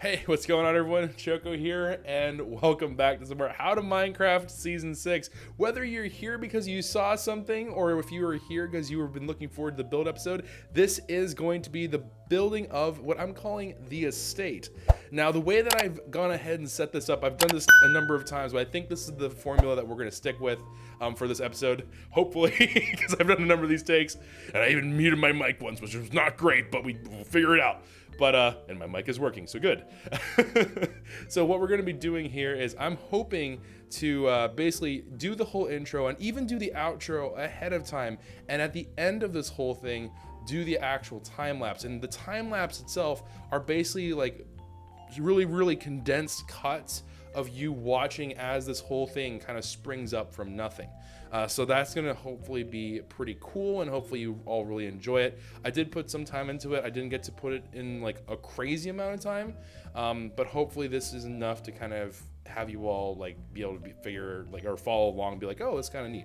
Hey, what's going on, everyone? Choco here, and welcome back to some more How to Minecraft Season 6. Whether you're here because you saw something, or if you are here because you have been looking forward to the build episode, this is going to be the building of what I'm calling the estate. Now, the way that I've gone ahead and set this up, I've done this a number of times, but I think this is the formula that we're going to stick with for this episode, hopefully, because I've done a number of these takes, and I even muted my mic once, which was not great, but we'll figure it out. But, and my mic is working, so good. So what we're gonna be doing here is I'm hoping to basically do the whole intro and even do the outro ahead of time. And at the end of this whole thing, do the actual time lapse. And the time lapse itself are basically like really condensed cuts of you watching as this whole thing kind of springs up from nothing. So that's gonna hopefully be pretty cool, and hopefully you all really enjoy it. I did put some time into it. I didn't get to put it in like a crazy amount of time, but hopefully this is enough to kind of have you all like be able to figure like or follow along and be like, oh, that's kind of neat.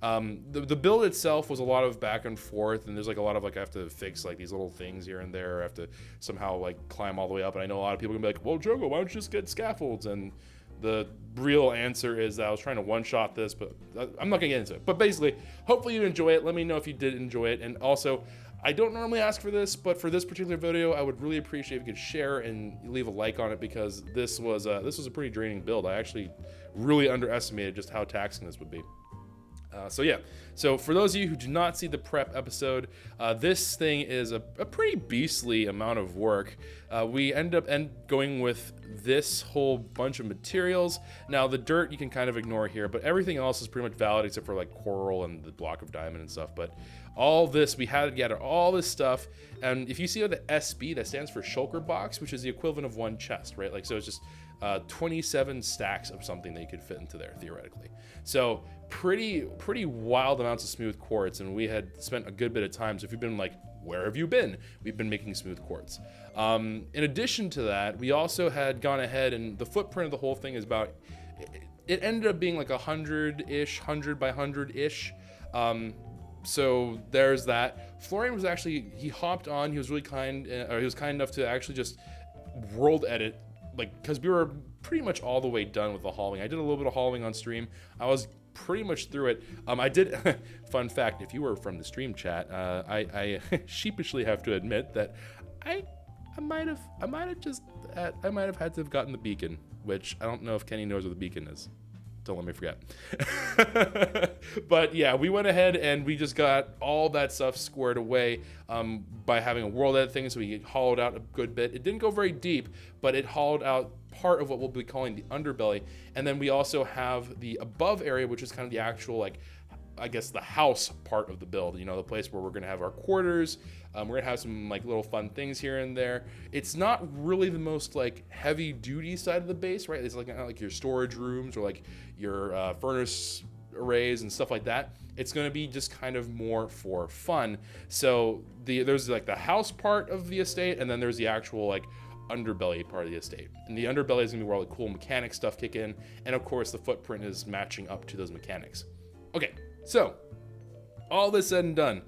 The build itself was a lot of back and forth, and there's like a lot of like I have to fix like these little things here and there. I have to somehow like climb all the way up, and I know a lot of people are gonna be like, well, Jogo, why don't you just get scaffolds? And the real answer is that I was trying to one-shot this, but I'm not gonna get into it. But basically, hopefully you enjoy it. Let me know if you did enjoy it. And also, I don't normally ask for this, but for this particular video, I would really appreciate if you could share and leave a like on it, because this was a pretty draining build. I actually really underestimated just how taxing this would be. So yeah, so for those of you who do not see the prep episode, this thing is a pretty beastly amount of work. We end up going with this whole bunch of materials. Now the dirt you can kind of ignore here, but everything else is pretty much valid except for like coral and the block of diamond and stuff. But all this, we had to gather all this stuff. And if you see the SB, that stands for shulker box, which is the equivalent of one chest, right? Like, so it's just 27 stacks of something that you could fit into there theoretically. So pretty wild amounts of smooth quartz, and we had spent a good bit of time. So if you've been like, where have you been? We've been making smooth quartz. In addition to that, we also had gone ahead, and the footprint of the whole thing is about, it ended up being like 100-ish, 100 by 100-ish. So there's that. Florian was actually, he hopped on, he was really kind, or he was kind enough to actually just world edit, like, because we were pretty much all the way done with the hauling. I did a little bit of hauling on stream. I was pretty much through it. I did, fun fact, if you were from the stream chat, I sheepishly have to admit that I might have had to have gotten the beacon, which I don't know if Kenny knows what the beacon is. Don't let me forget. But yeah, we went ahead and we just got all that stuff squared away by having a world edit thing. So we hollowed out a good bit. It didn't go very deep, but it hollowed out part of what we'll be calling the underbelly. And then we also have the above area, which is kind of the actual, like, I guess the house part of the build, you know, the place where we're gonna have our quarters. We're gonna have some like little fun things here and there. It's not really the most like heavy duty side of the base, right? It's like your storage rooms or like your furnace arrays and stuff like that. It's gonna be just kind of more for fun. So there's like the house part of the estate, and then there's the actual like underbelly part of the estate. And the underbelly is gonna be where all the cool mechanic stuff kick in, and of course the footprint is matching up to those mechanics. Okay. So, all this said and done.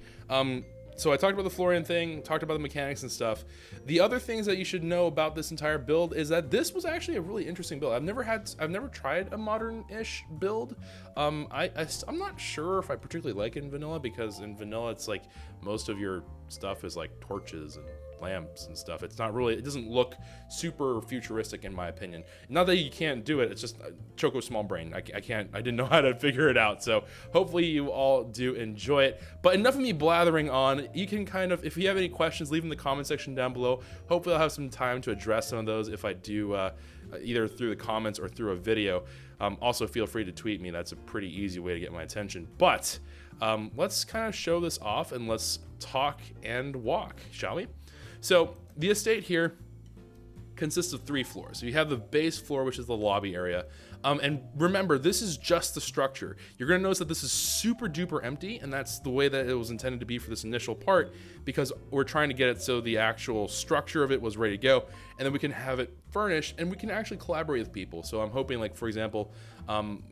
So I talked about the Florian thing, talked about the mechanics and stuff. The other things that you should know about this entire build is that this was actually a really interesting build. I've never tried a modern-ish build. I'm not sure if I particularly like it in vanilla, because in vanilla it's like most of your stuff is like torches and lamps and stuff. It's not really, it doesn't look super futuristic in my opinion. Not that you can't do it, it's just Choco's small brain. I didn't know how to figure it out. So hopefully you all do enjoy it. But enough of me blathering on. You can kind of, if you have any questions, leave in the comment section down below. Hopefully I'll have some time to address some of those if I do, either through the comments or through a video. Also feel free to tweet me. That's a pretty easy way to get my attention. But let's kind of show this off and let's talk and walk, shall we? So the estate here consists of 3 floors. So you have the base floor, which is the lobby area. And remember, this is just the structure. You're gonna notice that this is super duper empty, and that's the way that it was intended to be for this initial part, because we're trying to get it so the actual structure of it was ready to go, and then we can have it furnished, and we can actually collaborate with people. So I'm hoping, like, for example,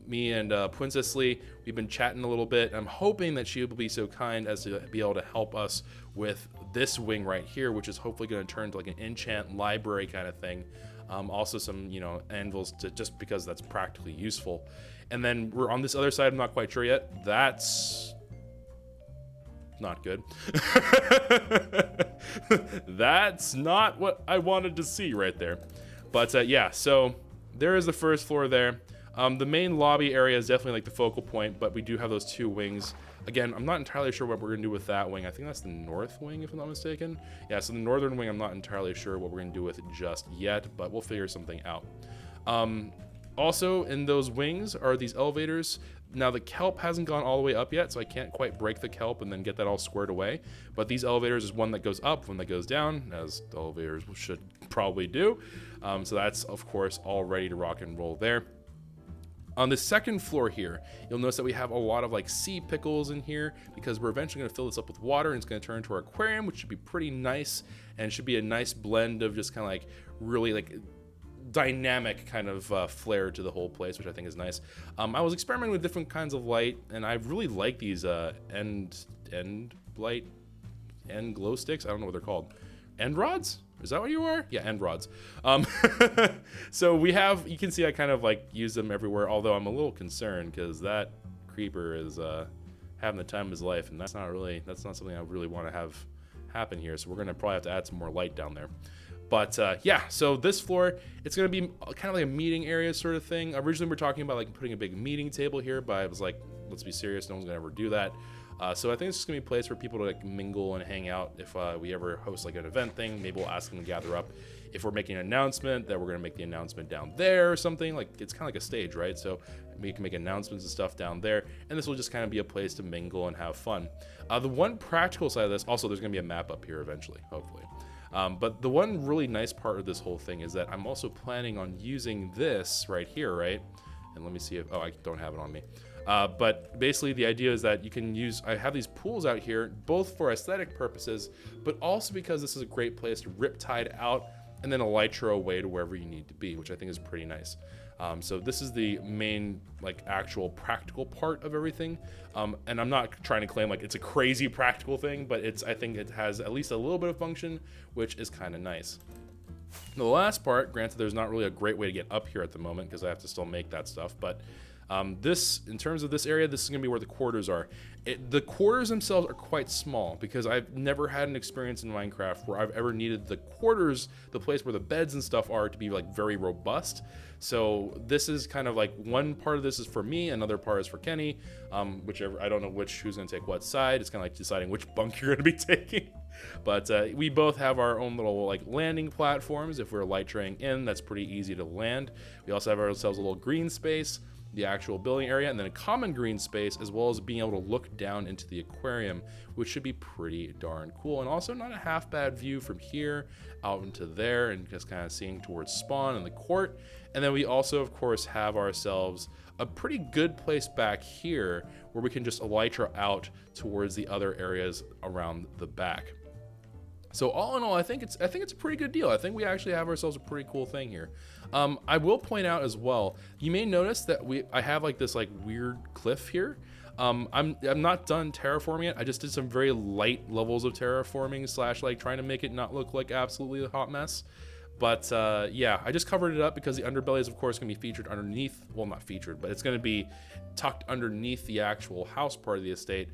me and Princess Lee, we've been chatting a little bit. I'm hoping that she will be so kind as to be able to help us with this wing right here, which is hopefully gonna turn to like an enchant library kind of thing. Also some, you know, anvils just because that's practically useful. And then we're on this other side, I'm not quite sure yet. That's not good. That's not what I wanted to see right there. But yeah, so there is the first floor there. The main lobby area is definitely like the focal point, but we do have those 2 wings. Again, I'm not entirely sure what we're gonna do with that wing. I think that's the north wing, if I'm not mistaken. Yeah, so the northern wing, I'm not entirely sure what we're gonna do with it just yet, but we'll figure something out. Also, in those wings are these elevators. Now, the kelp hasn't gone all the way up yet, so I can't quite break the kelp and then get that all squared away. But these elevators is one that goes up, one that goes down, as the elevators should probably do. So that's, of course, all ready to rock and roll there. On the second floor here, you'll notice that we have a lot of like sea pickles in here because we're eventually going to fill this up with water and it's going to turn into our aquarium, which should be pretty nice and should be a nice blend of just kind of like really like dynamic kind of flair to the whole place, which I think is nice. I was experimenting with different kinds of light, and I really like these end light, end glow sticks. I don't know what they're called. End rods? Is that what you are? Yeah, end rods. So we have, you can see I kind of like use them everywhere, although I'm a little concerned because that creeper is having the time of his life, and that's not something I really want to have happen here. So we're gonna probably have to add some more light down there. But yeah, so this floor, it's going to be kind of like a meeting area sort of thing. Originally, we're talking about like putting a big meeting table here, but I was like, let's be serious, no one's going to ever do that. So I think it's just going to be a place for people to like mingle and hang out. If we ever host like an event thing, maybe we'll ask them to gather up. If we're making an announcement, that we're going to make the announcement down there or something. Like, it's kind of like a stage, right? So we can make announcements and stuff down there, and this will just kind of be a place to mingle and have fun. The one practical side of this, also, there's going to be a map up here eventually, hopefully. But the one really nice part of this whole thing is that I'm also planning on using this right here, right? And let me see if, oh, I don't have it on me. But basically the idea is that you can use, I have these pools out here, both for aesthetic purposes, but also because this is a great place to rip tide out and then elytra away to wherever you need to be, which I think is pretty nice. So this is the main, like, actual practical part of everything. And I'm not trying to claim like it's a crazy practical thing, but I think it has at least a little bit of function, which is kind of nice. The last part, granted, there's not really a great way to get up here at the moment because I have to still make that stuff, but this, in terms of this area, this is going to be where the quarters are. The quarters themselves are quite small because I've never had an experience in Minecraft where I've ever needed the quarters, the place where the beds and stuff are, to be like very robust. So this is kind of like, one part of this is for me, another part is for Kenny, whichever, I don't know who's going to take what side. It's kind of like deciding which bunk you're going to be taking. But we both have our own little like landing platforms. If we're elytraing in, that's pretty easy to land. We also have ourselves a little green space, the actual building area, and then a common green space, as well as being able to look down into the aquarium, which should be pretty darn cool. And also not a half bad view from here out into there, and just kind of seeing towards spawn and the court. And then we also, of course, have ourselves a pretty good place back here where we can just elytra out towards the other areas around the back. So all in all, I think it's a pretty good deal. I think we actually have ourselves a pretty cool thing here. I will point out as well, you may notice that I have like this like weird cliff here. I'm not done terraforming it. I just did some very light levels of terraforming / like trying to make it not look like absolutely a hot mess. But yeah, I just covered it up because the underbelly is of course going to be featured underneath, well, not featured, but it's going to be tucked underneath the actual house part of the estate.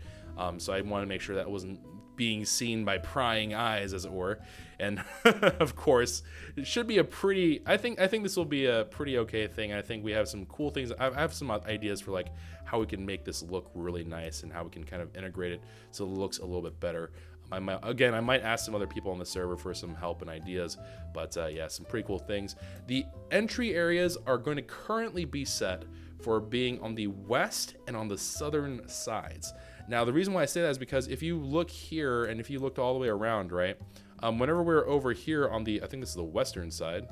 So I want to make sure that wasn't being seen by prying eyes, as it were. And of course, it should be a pretty, I think this will be a pretty okay thing. I think we have some cool things. I have some ideas for like how we can make this look really nice and how we can kind of integrate it so it looks a little bit better. I might ask some other people on the server for some help and ideas, but yeah, some pretty cool things. The entry areas are going to currently be set for being on the west and on the southern sides. Now, the reason why I say that is because if you look here and if you looked all the way around, right, whenever we're over here on the, I think this is the western side,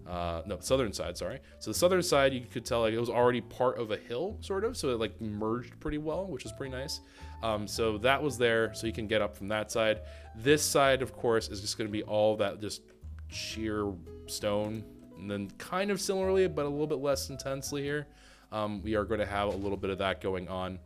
no, southern side, sorry. So the southern side, you could tell like it was already part of a hill, sort of, so it like merged pretty well, which is pretty nice. So that was there, so you can get up from that side. This side, of course, is just going to be all that just sheer stone, and then kind of similarly, but a little bit less intensely here. We are going to have a little bit of that going on.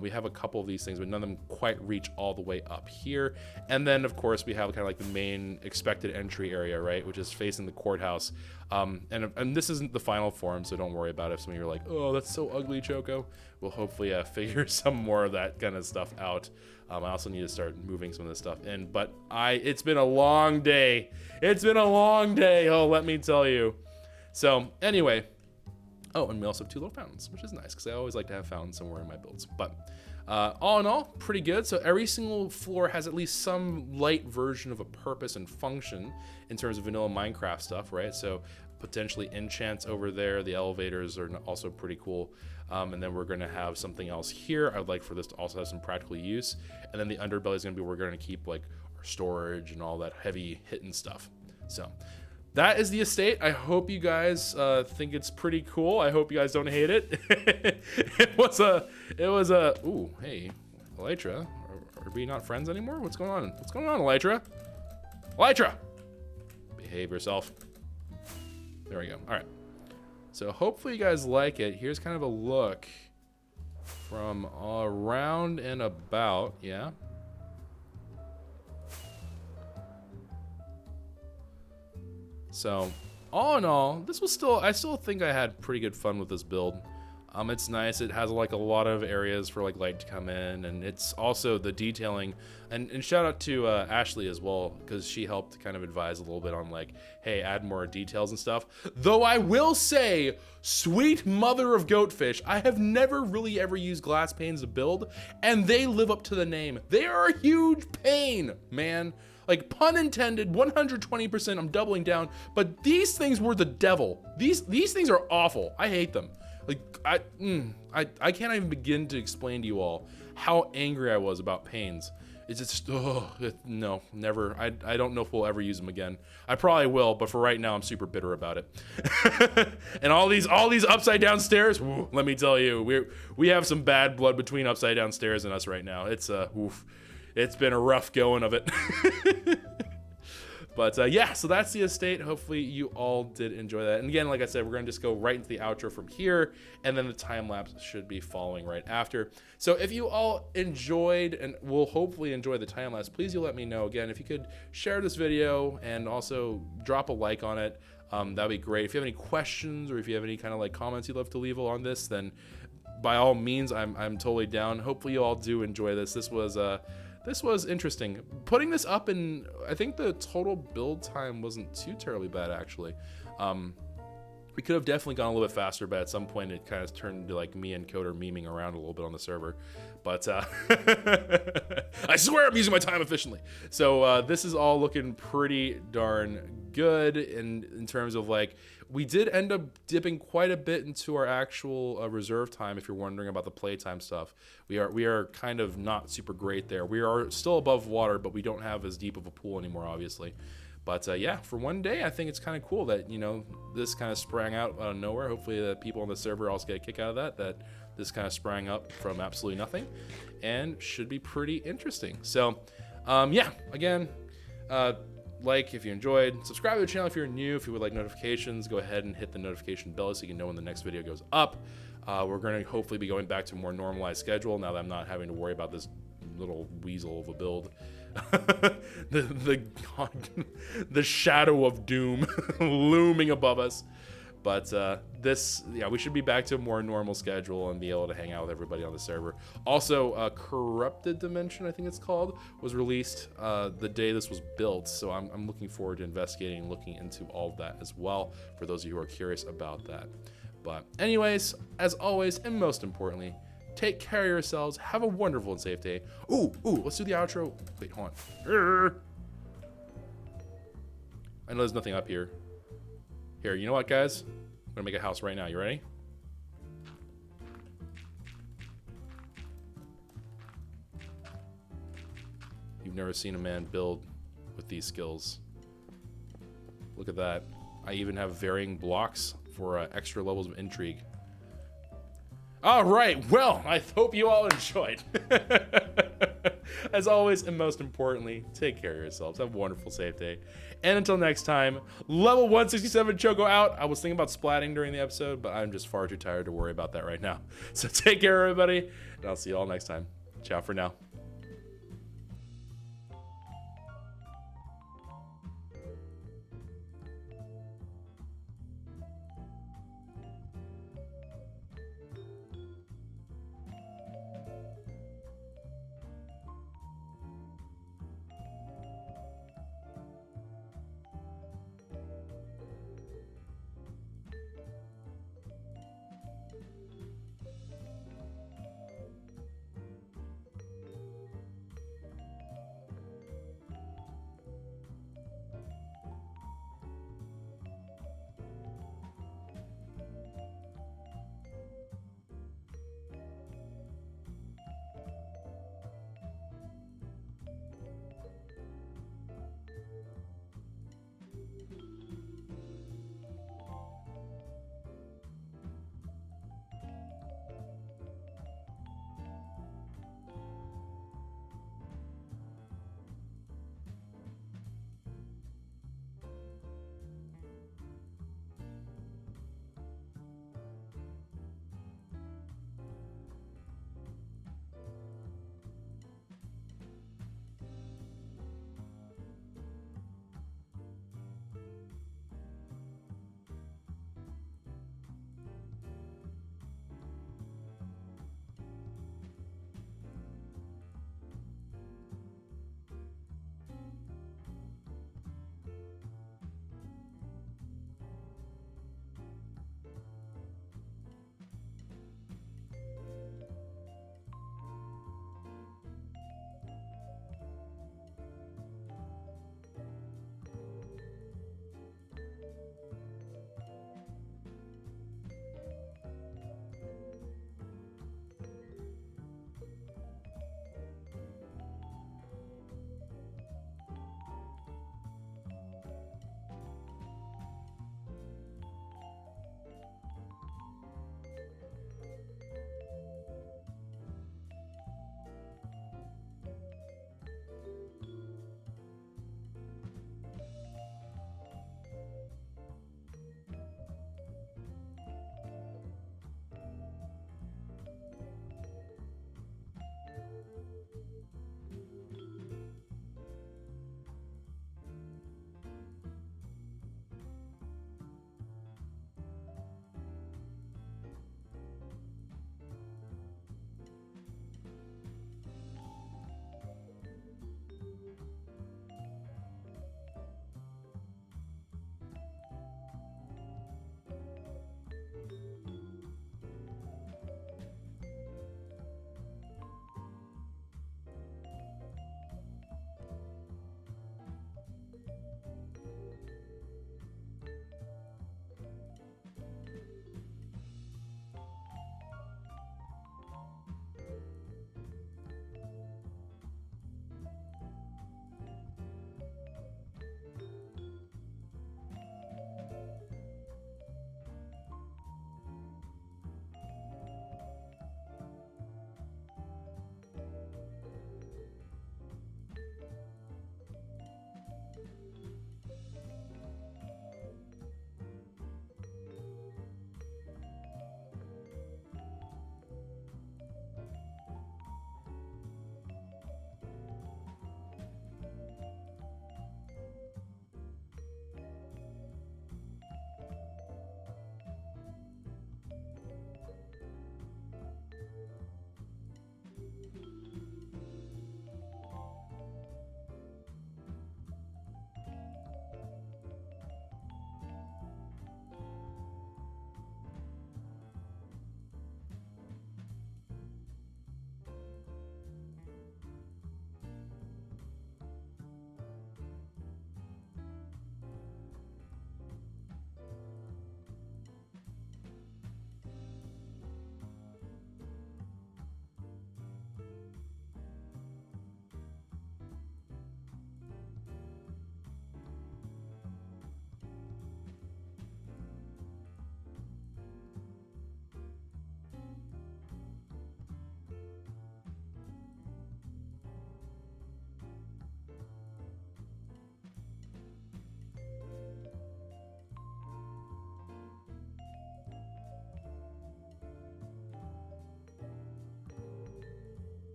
We have a couple of these things, but none of them quite reach all the way up here. And then, of course, we have kind of like the main expected entry area, right, which is facing the courthouse. And this isn't the final form, so don't worry about it. If some of you are like, oh, that's so ugly, Choco. We'll hopefully figure some more of that kind of stuff out. I also need to start moving some of this stuff in. But it's been a long day. It's been a long day, oh, let me tell you. So, anyway. Oh, and we also have 2 little fountains, which is nice, because I always like to have fountains somewhere in my builds. But all in all, pretty good. So every single floor has at least some light version of a purpose and function in terms of vanilla Minecraft stuff, right? So potentially enchants over there. The elevators are also pretty cool. And then we're going to have something else here. I'd like for this to also have some practical use. And then the underbelly is going to be where we're going to keep like our storage and all that heavy hitting stuff. So that is the estate. I hope you guys think it's pretty cool. I hope you guys don't hate it. It was a, ooh, hey, Elytra, are we not friends anymore? What's going on? What's going on, Elytra? Elytra! Behave yourself. There we go. All right. So hopefully you guys like it. Here's kind of a look from around and about, yeah. So, all in all, this was I still think I had pretty good fun with this build. It's nice. It has like a lot of areas for like light to come in, and it's also the detailing. And shout out to Ashley as well, because she helped kind of advise a little bit on like, hey, add more details and stuff. Though I will say, sweet mother of goatfish, I have never really ever used glass panes to build, and they live up to the name. They are a huge pain, man. Like, pun intended, 120%, I'm doubling down, but these things were the devil. These things are awful. I hate them. Like, I can't even begin to explain to you all how angry I was about panes. It's just, no, never. I don't know if we'll ever use them again. I probably will, but for right now, I'm super bitter about it. And all these upside down stairs, woo, let me tell you, we have some bad blood between upside down stairs and us right now. It's oof. It's been a rough going of it. But yeah, so that's the estate. Hopefully you all did enjoy that. And again, like I said, we're going to just go right into the outro from here, and then the time lapse should be following right after. So if you all enjoyed and will hopefully enjoy the time lapse, please do let me know. Again, if you could share this video and also drop a like on it, that'd be great. If you have any questions or if you have any kind of like comments you'd love to leave on this, then by all means, I'm totally down. Hopefully you all do enjoy this. This was interesting. Putting this up in, I think the total build time wasn't too terribly bad, actually. We could have definitely gone a little bit faster, but at some point it kind of turned into like me and Coder memeing around a little bit on the server. But I swear I'm using my time efficiently. So this is all looking pretty darn good in terms of like, we did end up dipping quite a bit into our actual reserve time. If you're wondering about the playtime stuff, we are kind of not super great there. We are still above water, but we don't have as deep of a pool anymore, obviously. But yeah, for one day, I think it's kind of cool that, you know, this kind of sprang out of nowhere. Hopefully the people on the server also get a kick out of that this kind of sprang up from absolutely nothing, and should be pretty interesting. So yeah, again, like if you enjoyed, subscribe to the channel if you're new. If you would like notifications, go ahead and hit the notification bell so you can know when the next video goes up. We're going to hopefully be going back to a more normalized schedule now that I'm not having to worry about this little weasel of a build. the shadow of doom looming above us. But yeah, we should be back to a more normal schedule and be able to hang out with everybody on the server. Also, Corrupted Dimension, I think it's called, was released the day this was built. So I'm looking forward to investigating and looking into all of that as well, for those of you who are curious about that. But anyways, as always, and most importantly, take care of yourselves. Have a wonderful and safe day. Ooh, let's do the outro. Wait, hold on. I know there's nothing up here. Here, you know what, guys? I'm gonna make a house right now. You ready? You've never seen a man build with these skills. Look at that. I even have varying blocks for extra levels of intrigue. All right, well, I hope you all enjoyed. As always, and most importantly, take care of yourselves. Have a wonderful, safe day. And until next time, level 167 Choco out. I was thinking about splatting during the episode, but I'm just far too tired to worry about that right now. So take care, everybody, and I'll see you all next time. Ciao for now.